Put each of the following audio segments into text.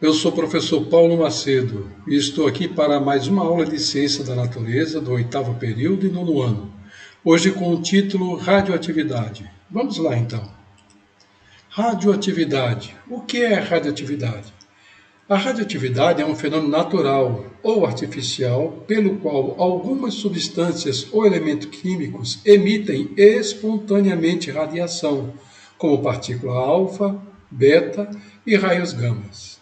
Eu sou o professor Paulo Macedo e estou aqui para mais uma aula de Ciência da Natureza do oitavo período e nono ano. Hoje com o título Radioatividade. Vamos lá então. Radioatividade. O que é radioatividade? A radioatividade é um fenômeno natural ou artificial pelo qual algumas substâncias ou elementos químicos emitem espontaneamente radiação, como partícula alfa, beta e raios gamas.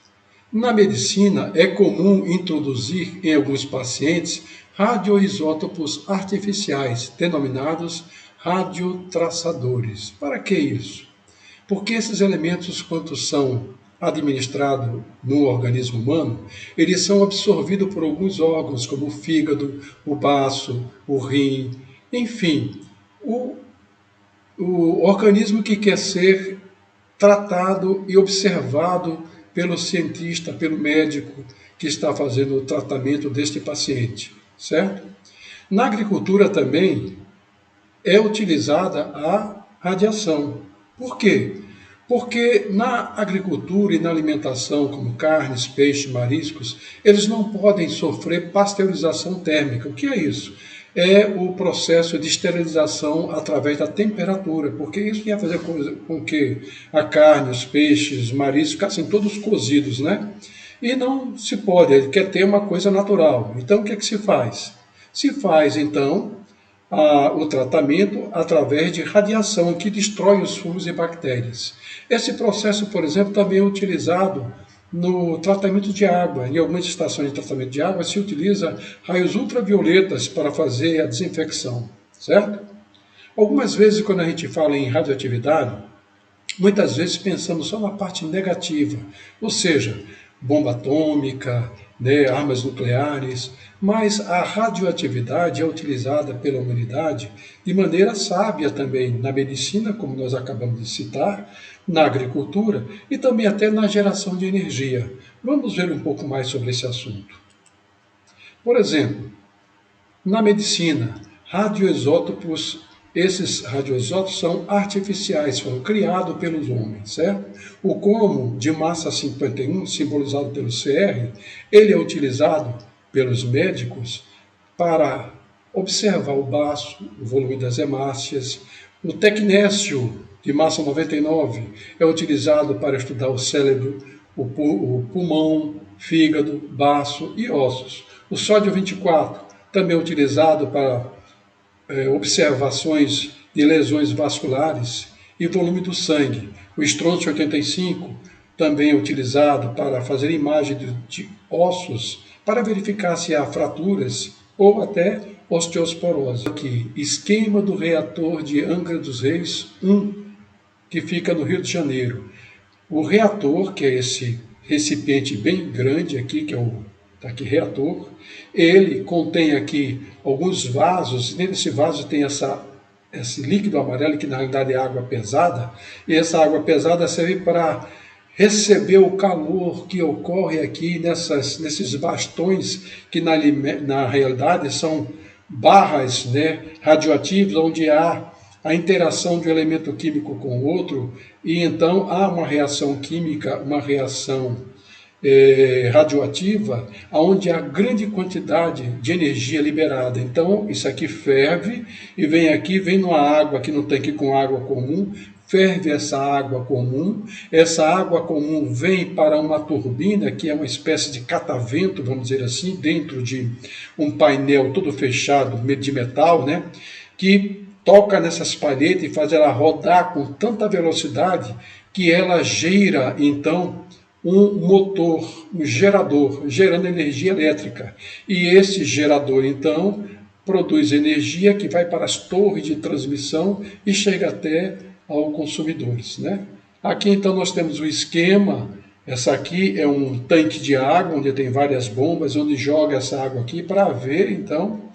Na medicina, é comum introduzir em alguns pacientes radioisótopos artificiais, denominados radiotraçadores. Para que isso? Porque esses elementos, quando são administrados no organismo humano, eles são absorvidos por alguns órgãos, como o fígado, o baço, o rim, enfim, o organismo que quer ser tratado e observado pelo cientista, pelo médico que está fazendo o tratamento deste paciente, certo? Na agricultura também é utilizada a radiação. Por quê? Porque na agricultura e na alimentação, como carnes, peixes, mariscos, eles não podem sofrer pasteurização térmica. O que é isso? É o processo de esterilização através da temperatura, porque isso ia fazer com que a carne, os peixes, os mariscos ficassem todos cozidos, né? E não se pode, ele quer ter uma coisa natural. Então o que é que se faz? Se faz, então, o tratamento através de radiação que destrói os fungos e bactérias. Esse processo, por exemplo, também é utilizado no tratamento de água. Em algumas estações de tratamento de água se utiliza raios ultravioletas para fazer a desinfecção, certo? Algumas vezes, quando a gente fala em radioatividade, muitas vezes pensamos só na parte negativa, ou seja, bomba atômica, né, armas nucleares, mas a radioatividade é utilizada pela humanidade de maneira sábia também na medicina, como nós acabamos de citar, na agricultura e também até na geração de energia. Vamos ver um pouco mais sobre esse assunto. Por exemplo, na medicina, radioisótopos, esses radioisótopos são artificiais, foram criados pelos homens, certo? O cromo de massa 51, simbolizado pelo Cr, ele é utilizado pelos médicos para observar o baço, o volume das hemácias. O tecnécio de massa 99 é utilizado para estudar o cérebro, o pulmão, fígado, baço e ossos. O sódio 24 também é utilizado para observações de lesões vasculares e volume do sangue. O estrôncio 85 também é utilizado para fazer imagem de ossos, para verificar se há fraturas ou até osteosporose. Aqui, esquema do reator de Angra dos Reis 1, que fica no Rio de Janeiro. O reator, que é esse recipiente bem grande aqui, que é o reator, ele contém aqui alguns vasos, e nesse vaso tem esse líquido amarelo, que na realidade é água pesada, e essa água pesada serve para receber o calor que ocorre aqui nesses bastões, que na realidade são barras, né, radioativas, onde há a interação de um elemento químico com o outro, e então há uma reação química, uma reação radioativa, onde há grande quantidade de energia liberada. Então, isso aqui ferve e vem numa água, aqui no tanque com água comum, ferve essa água comum vem para uma turbina, que é uma espécie de catavento, vamos dizer assim, dentro de um painel todo fechado de metal, né, que toca nessas palhetas e faz ela rodar com tanta velocidade que ela gira, então, um motor, um gerador, gerando energia elétrica. E esse gerador, então, produz energia que vai para as torres de transmissão e chega até aos consumidores, né? Aqui, então, nós temos o esquema. Essa aqui é um tanque de água, onde tem várias bombas, onde joga essa água aqui para ver, então,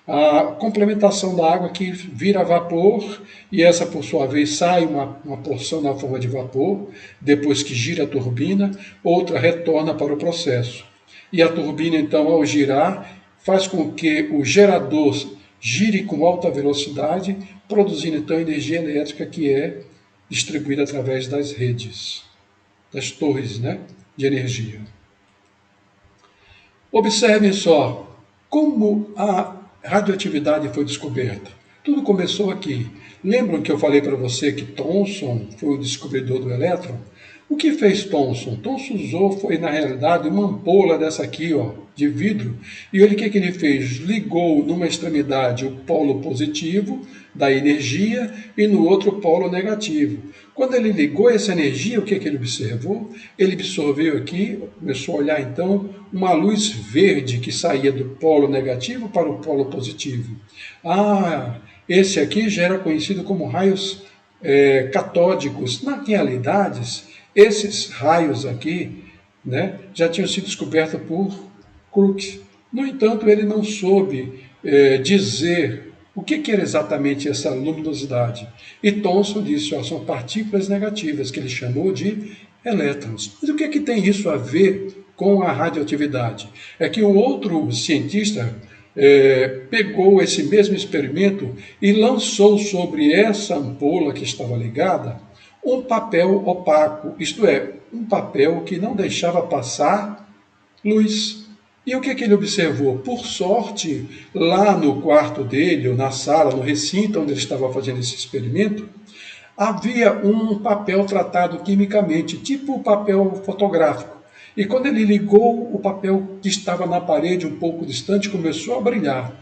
a complementação da água que vira vapor, e essa, por sua vez, sai uma porção na forma de vapor, depois que gira a turbina, outra retorna para o processo. E a turbina, então, ao girar, faz com que o gerador gire com alta velocidade, produzindo, então, energia elétrica que é distribuída através das redes. das torres, né, de energia. Observem só como a radioatividade foi descoberta. Tudo começou aqui. Lembram que eu falei para você que Thomson foi o descobridor do elétron? O que fez Thomson? Thomson usou, foi na realidade, uma ampola dessa aqui, ó, de vidro. E olha o que ele fez. Ligou numa extremidade o polo positivo da energia e no outro o polo negativo. Quando ele ligou essa energia, o que ele observou? Ele absorveu aqui, começou a olhar então, uma luz verde que saía do polo negativo para o polo positivo. Esse aqui já era conhecido como raios catódicos. Na realidade, esses raios aqui, né, já tinham sido descobertos por Crookes. No entanto, ele não soube dizer o que era exatamente essa luminosidade. E Thomson disse, são partículas negativas, que ele chamou de elétrons. Mas o que tem isso a ver com a radioatividade? É que um outro cientista pegou esse mesmo experimento e lançou sobre essa ampola que estava ligada um papel opaco, isto é, um papel que não deixava passar luz. E o que ele observou? Por sorte, lá no quarto dele, ou na sala, no recinto onde ele estava fazendo esse experimento, havia um papel tratado quimicamente, tipo o papel fotográfico. E quando ele ligou, o papel que estava na parede, um pouco distante, começou a brilhar.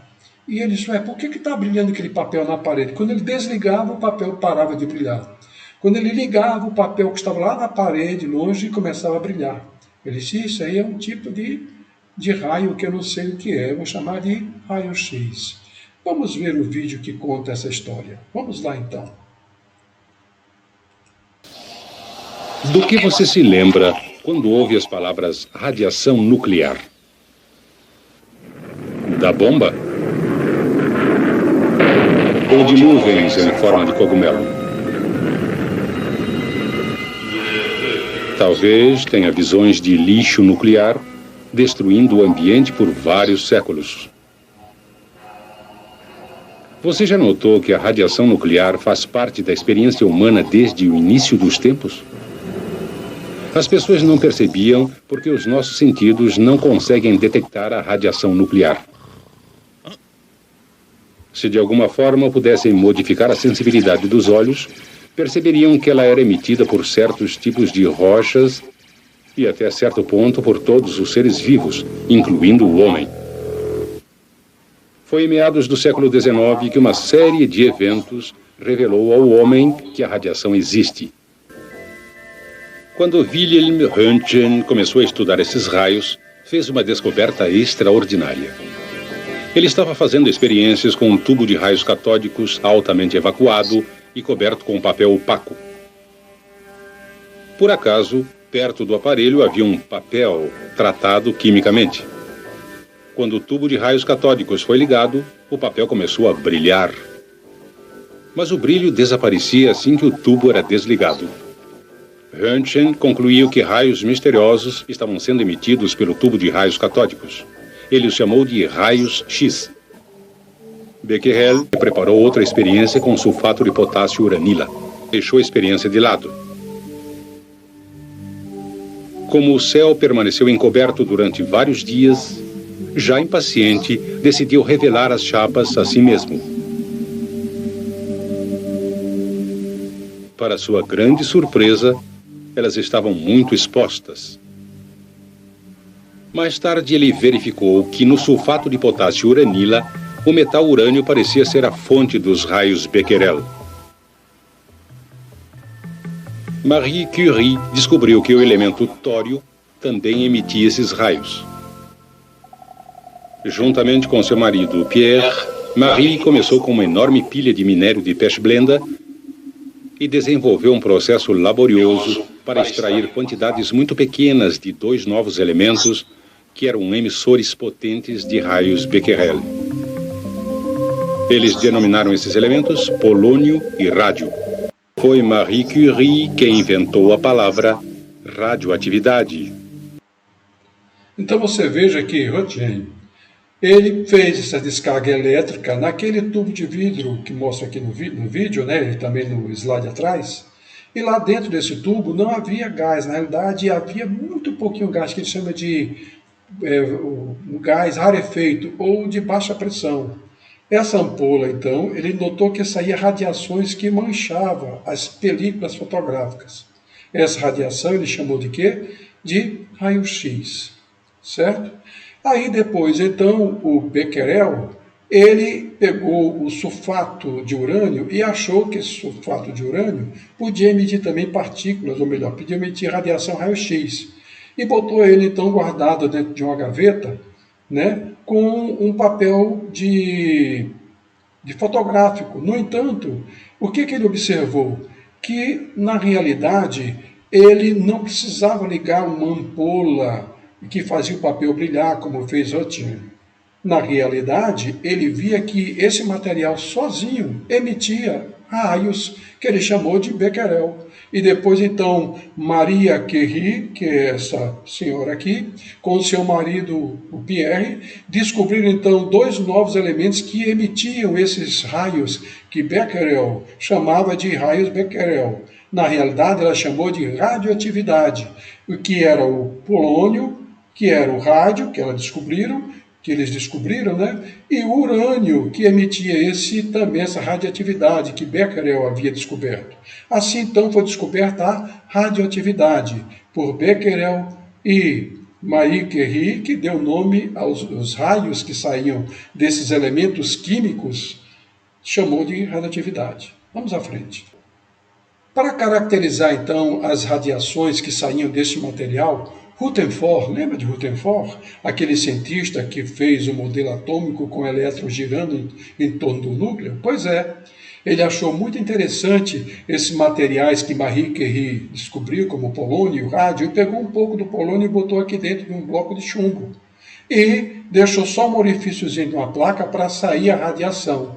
E ele disse, por que está brilhando aquele papel na parede? Quando ele desligava, o papel parava de brilhar. Quando ele ligava, o papel que estava lá na parede, longe, começava a brilhar. Ele disse, isso aí é um tipo de raio que eu não sei o que é, eu vou chamar de raio-x. Vamos ver o vídeo que conta essa história. Vamos lá então. Do que você se lembra quando ouve as palavras radiação nuclear? Da bomba? Ou de nuvens em forma de cogumelo? Talvez tenha visões de lixo nuclear destruindo o ambiente por vários séculos. Você já notou que a radiação nuclear faz parte da experiência humana desde o início dos tempos? As pessoas não percebiam porque os nossos sentidos não conseguem detectar a radiação nuclear. Se de alguma forma pudessem modificar a sensibilidade dos olhos, perceberiam que ela era emitida por certos tipos de rochas e até certo ponto por todos os seres vivos, incluindo o homem. Foi em meados do século XIX que uma série de eventos revelou ao homem que a radiação existe. Quando Wilhelm Röntgen começou a estudar esses raios, fez uma descoberta extraordinária. Ele estava fazendo experiências com um tubo de raios catódicos altamente evacuado e coberto com papel opaco. Por acaso, perto do aparelho havia um papel tratado quimicamente. Quando o tubo de raios catódicos foi ligado, o papel começou a brilhar. Mas o brilho desaparecia assim que o tubo era desligado. Röntgen concluiu que raios misteriosos estavam sendo emitidos pelo tubo de raios catódicos. Ele os chamou de raios X. Becquerel preparou outra experiência com sulfato de potássio uranila. Deixou a experiência de lado. Como o céu permaneceu encoberto durante vários dias, já impaciente, decidiu revelar as chapas a si mesmo. Para sua grande surpresa, elas estavam muito expostas. Mais tarde ele verificou que no sulfato de potássio uranila, o metal urânio parecia ser a fonte dos raios Becquerel. Marie Curie descobriu que o elemento tório também emitia esses raios. Juntamente com seu marido Pierre, Marie começou com uma enorme pilha de minério de pechblenda e desenvolveu um processo laborioso para extrair quantidades muito pequenas de dois novos elementos que eram emissores potentes de raios Becquerel. Eles denominaram esses elementos polônio e rádio. Foi Marie Curie quem inventou a palavra radioatividade. Então você veja que Röntgen, ele fez essa descarga elétrica naquele tubo de vidro que mostra aqui no vídeo, né? Ele também no slide atrás. E lá dentro desse tubo não havia gás, na realidade havia muito pouquinho gás, que ele chama de um gás rarefeito ou de baixa pressão. Essa ampola, então, ele notou que saía radiações que manchavam as películas fotográficas. Essa radiação ele chamou de quê? De raio-x, certo? Aí depois, então, o Becquerel, ele pegou o sulfato de urânio e achou que esse sulfato de urânio podia emitir também partículas, ou melhor, podia emitir radiação raio-x. E botou ele, então, guardado dentro de uma gaveta, né, com um papel de fotográfico. No entanto, o que ele observou? Que, na realidade, ele não precisava ligar uma ampola que fazia o papel brilhar, como fez Roentgen. Na realidade, ele via que esse material sozinho emitia raios que ele chamou de Becquerel. E depois, então, Maria Curie, que é essa senhora aqui, com o seu marido, o Pierre, descobriram, então, dois novos elementos que emitiam esses raios que Becquerel chamava de raios Becquerel. Na realidade, ela chamou de radioatividade, o que era o polônio, que era o rádio, que eles descobriram, né? E o urânio, que emitia também essa radioatividade que Becquerel havia descoberto. Assim, então, foi descoberta a radioatividade por Becquerel e Marie Curie, que deu nome aos raios que saíam desses elementos químicos, chamou de radioatividade. Vamos à frente. Para caracterizar, então, as radiações que saíam deste material, Rutherford, lembra de Rutherford? Aquele cientista que fez o modelo atômico com elétrons girando em torno do núcleo? Pois é, ele achou muito interessante esses materiais que Marie Curie descobriu, como o polônio e o rádio, e pegou um pouco do polônio e botou aqui dentro de um bloco de chumbo. E deixou só um orifíciozinho de uma placa para sair a radiação.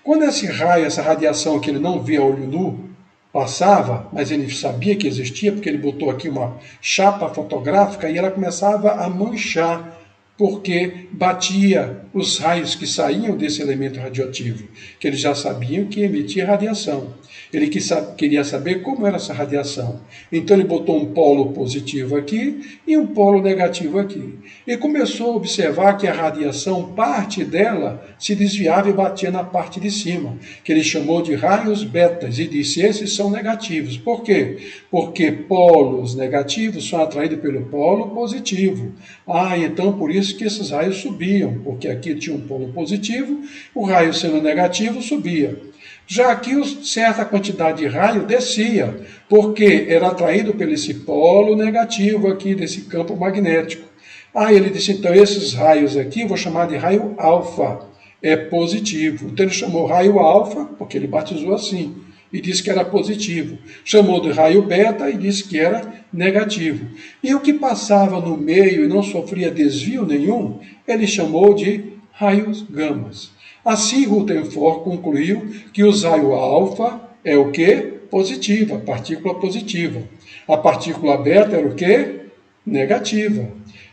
Quando esse raio, essa radiação que ele não via a olho nu, passava, mas ele sabia que existia, porque ele botou aqui uma chapa fotográfica e ela começava a manchar, porque batia os raios que saíam desse elemento radioativo, que eles já sabiam que emitia radiação. Ele queria saber como era essa radiação. Então ele botou um polo positivo aqui e um polo negativo aqui. E começou a observar que a radiação, parte dela, se desviava e batia na parte de cima, que ele chamou de raios betas, e disse, esses são negativos. Por quê? Porque polos negativos são atraídos pelo polo positivo. Então por isso que esses raios subiam, porque aqui tinha um polo positivo, o raio sendo negativo subia. Já aqui, certa quantidade de raio descia, porque era atraído pelo esse polo negativo aqui, desse campo magnético. Ele disse, então, esses raios aqui, eu vou chamar de raio alfa, é positivo. Então ele chamou raio alfa, porque ele batizou assim, e disse que era positivo. Chamou de raio beta e disse que era negativo. E o que passava no meio e não sofria desvio nenhum, ele chamou de raios gamas. Assim, Rutherford concluiu que o raio alfa é o quê? Positiva, partícula positiva. A partícula beta era o quê? Negativa.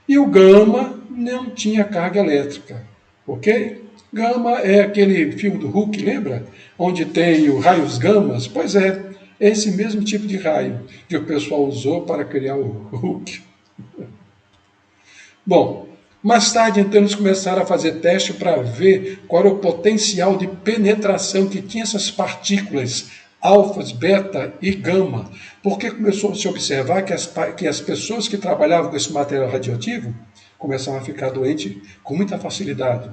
E o gama não tinha carga elétrica, ok? Gama é aquele filme do Hulk, lembra? Onde tem os raios gamas? Pois é, esse mesmo tipo de raio que o pessoal usou para criar o Hulk. Bom, mais tarde, então, eles começaram a fazer teste para ver qual era o potencial de penetração que tinha essas partículas alfas, beta e gama, porque começou a se observar que as pessoas que trabalhavam com esse material radioativo começavam a ficar doentes com muita facilidade.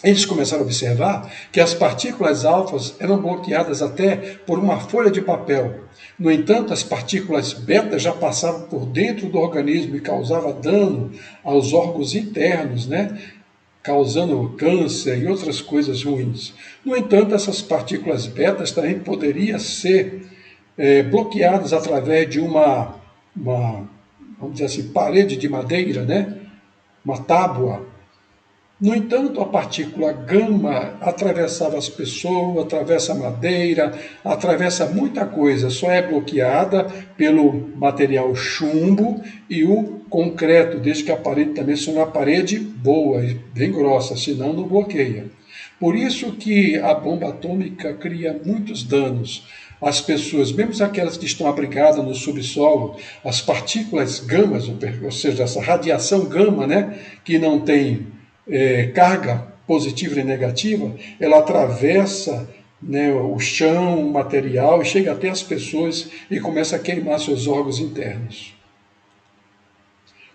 Eles começaram a observar que as partículas alfas eram bloqueadas até por uma folha de papel. No entanto, as partículas beta já passavam por dentro do organismo e causavam dano aos órgãos internos, né? Causando câncer e outras coisas ruins. No entanto, essas partículas betas também poderiam ser bloqueadas através de uma, vamos dizer assim, parede de madeira, né? Uma tábua. No entanto, a partícula gama atravessava as pessoas, atravessa a madeira, atravessa muita coisa, só é bloqueada pelo material chumbo e o concreto, desde que a parede também seja uma parede boa, bem grossa, senão não bloqueia. Por isso que a bomba atômica cria muitos danos. as pessoas, mesmo aquelas que estão abrigadas no subsolo, as partículas gamas, ou seja, essa radiação gama, né, que não tem carga positiva e negativa, ela atravessa, né, o chão, o material, e chega até as pessoas e começa a queimar seus órgãos internos.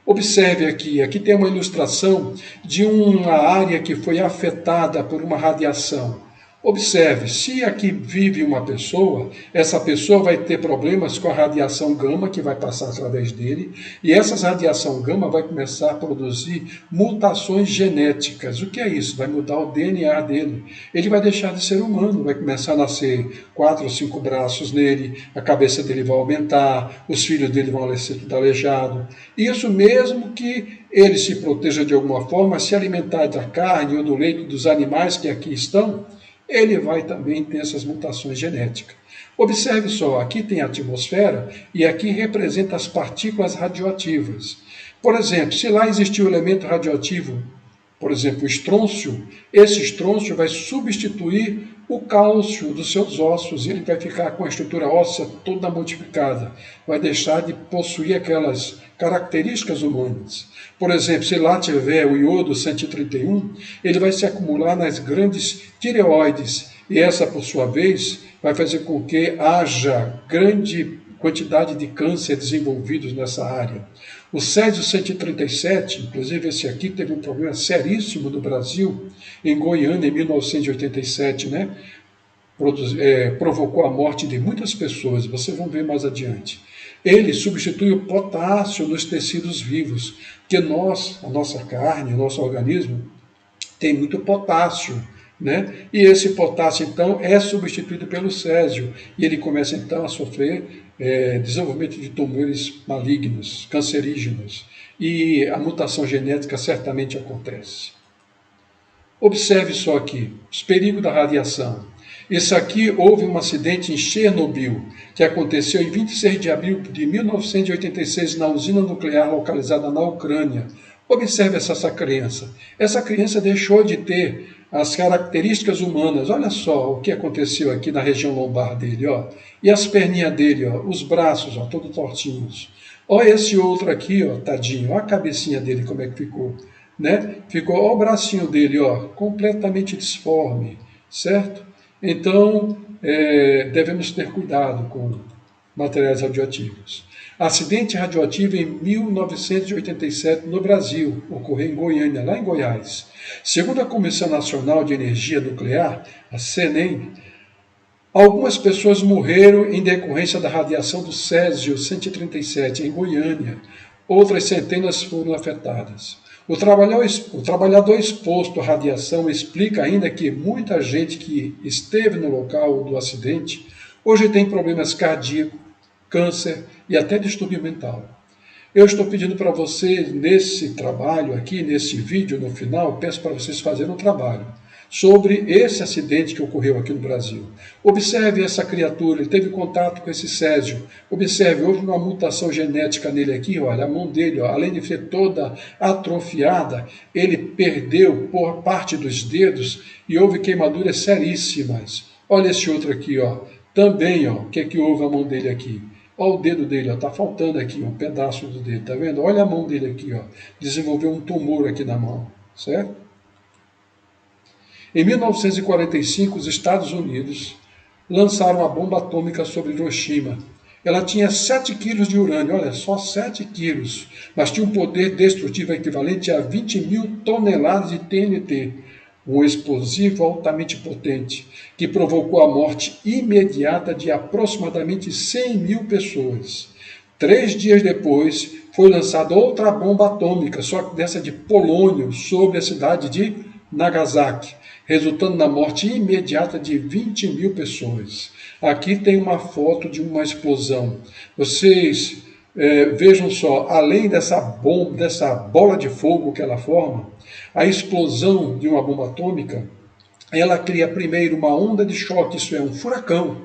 Observe aqui tem uma ilustração de uma área que foi afetada por uma radiação. Observe, se aqui vive uma pessoa, essa pessoa vai ter problemas com a radiação gama que vai passar através dele, e essa radiação gama vai começar a produzir mutações genéticas. O que é isso? Vai mudar o DNA dele. Ele vai deixar de ser humano, vai começar a nascer 4 ou 5 braços nele, a cabeça dele vai aumentar, os filhos dele vão ser tudo aleijado. Isso mesmo que ele se proteja de alguma forma, se alimentar da carne ou do leite dos animais que aqui estão, ele vai também ter essas mutações genéticas. Observe só, aqui tem a atmosfera e aqui representa as partículas radioativas. Por exemplo, se lá existir um elemento radioativo, por exemplo, o estrôncio, esse estrôncio vai substituir o cálcio dos seus ossos, e ele vai ficar com a estrutura óssea toda modificada, vai deixar de possuir aquelas características humanas. Por exemplo, se lá tiver o iodo 131, ele vai se acumular nas grandes tireoides, e essa, por sua vez, vai fazer com que haja grande quantidade de câncer desenvolvidos nessa área. O Césio 137, inclusive esse aqui, teve um problema seríssimo no Brasil, em Goiânia, em 1987, né? Provocou a morte de muitas pessoas, vocês vão ver mais adiante. Ele substitui o potássio nos tecidos vivos, porque a nossa carne, o nosso organismo, tem muito potássio, né? E esse potássio, então, é substituído pelo césio, e ele começa, então, a sofrer desenvolvimento de tumores malignos, cancerígenos, e a mutação genética certamente acontece. Observe só aqui, os perigos da radiação. Isso aqui, houve um acidente em Chernobyl, que aconteceu em 26 de abril de 1986, na usina nuclear localizada na Ucrânia. Observe essa criança. Essa criança deixou de ter as características humanas. Olha só o que aconteceu aqui na região lombar dele, ó. E as perninhas dele, ó, os braços, ó, todos tortinhos. Olha esse outro aqui, ó, tadinho. Olha a cabecinha dele como é que ficou, né? Ficou, ó, o bracinho dele, ó, completamente disforme, certo? Então, devemos ter cuidado com materiais radioativos. Acidente radioativo em 1987 no Brasil, ocorreu em Goiânia, lá em Goiás. Segundo a Comissão Nacional de Energia Nuclear, a CNEM, algumas pessoas morreram em decorrência da radiação do Césio 137 em Goiânia. Outras centenas foram afetadas. O trabalhador exposto à radiação explica ainda que muita gente que esteve no local do acidente hoje tem problemas cardíacos, câncer e até distúrbio mental. Eu estou pedindo para vocês, nesse trabalho aqui, nesse vídeo no final, peço para vocês fazerem um trabalho sobre esse acidente que ocorreu aqui no Brasil. Observe essa criatura, ele teve contato com esse césio. Observe, houve uma mutação genética nele aqui, olha, a mão dele, ó, além de ser toda atrofiada, ele perdeu por parte dos dedos e houve queimaduras seríssimas. Olha esse outro aqui, ó, também, ó, o que é que houve a mão dele aqui? Olha o dedo dele, está faltando aqui um pedaço do dedo, tá vendo? Olha a mão dele aqui, ó, desenvolveu um tumor aqui na mão, certo? Em 1945, os Estados Unidos lançaram a bomba atômica sobre Hiroshima. Ela tinha 7 quilos de urânio, olha só, 7 quilos, mas tinha um poder destrutivo equivalente a 20 mil toneladas de TNT, um explosivo altamente potente, que provocou a morte imediata de aproximadamente 100 mil pessoas. 3 dias depois, foi lançada outra bomba atômica, só que dessa de polônio, sobre a cidade de Nagasaki, resultando na morte imediata de 20 mil pessoas. Aqui tem uma foto de uma explosão. Vocês vejam só, além dessa bomba, dessa bola de fogo que ela forma, a explosão de uma bomba atômica, ela cria primeiro uma onda de choque, isso é, um furacão,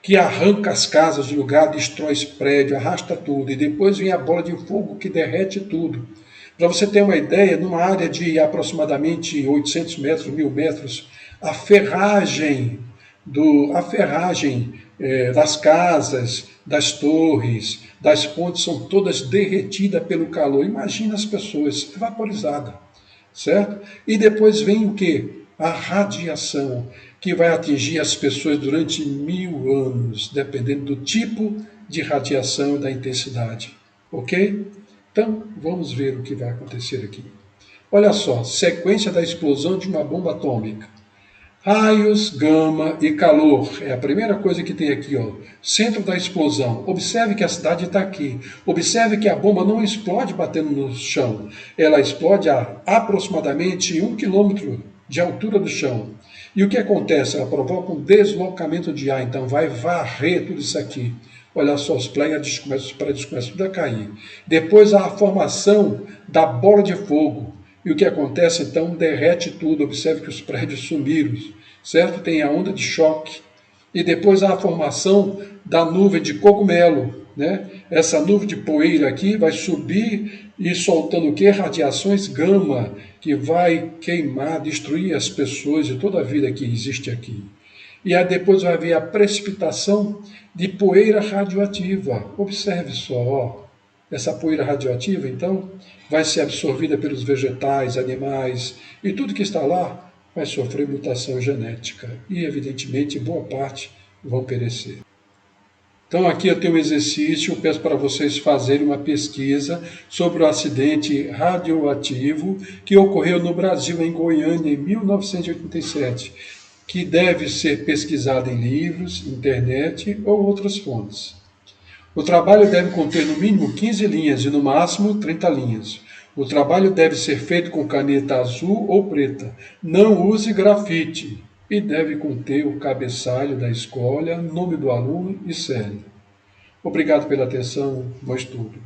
que arranca as casas de lugar, destrói os prédios, arrasta tudo, e depois vem a bola de fogo que derrete tudo. Para você ter uma ideia, numa área de aproximadamente 800 metros, 1000 metros, a ferragem das casas, das torres, das pontes, são todas derretidas pelo calor. Imagina as pessoas vaporizadas, certo? E depois vem o quê? A radiação, que vai atingir as pessoas durante 1000 anos, dependendo do tipo de radiação e da intensidade. Ok? Então, vamos ver o que vai acontecer aqui. Olha só, sequência da explosão de uma bomba atômica. Raios, gama e calor. É a primeira coisa que tem aqui, ó. Centro da explosão. Observe que a cidade está aqui. Observe que a bomba não explode batendo no chão. Ela explode a aproximadamente 1 quilômetro de altura do chão. E o que acontece? Ela provoca um deslocamento de ar, então vai varrer tudo isso aqui. Olha só, os prédios começam tudo a cair. Depois há a formação da bola de fogo. E o que acontece então? Derrete tudo. Observe que os prédios sumiram, certo? Tem a onda de choque. E depois há a formação da nuvem de cogumelo, né? Essa nuvem de poeira aqui vai subir e soltando o quê? Radiações gama, que vai queimar, destruir as pessoas e toda a vida que existe aqui. E aí depois vai haver a precipitação de poeira radioativa. Observe só, ó. Essa poeira radioativa, então, vai ser absorvida pelos vegetais, animais, e tudo que está lá vai sofrer mutação genética. E, evidentemente, boa parte vão perecer. Então, aqui eu tenho um exercício, peço para vocês fazerem uma pesquisa sobre o acidente radioativo que ocorreu no Brasil, em Goiânia, em 1987, que deve ser pesquisado em livros, internet ou outras fontes. O trabalho deve conter no mínimo 15 linhas e no máximo 30 linhas. O trabalho deve ser feito com caneta azul ou preta. Não use grafite. E deve conter o cabeçalho da escola, nome do aluno e série. Obrigado pela atenção. Bom estudo.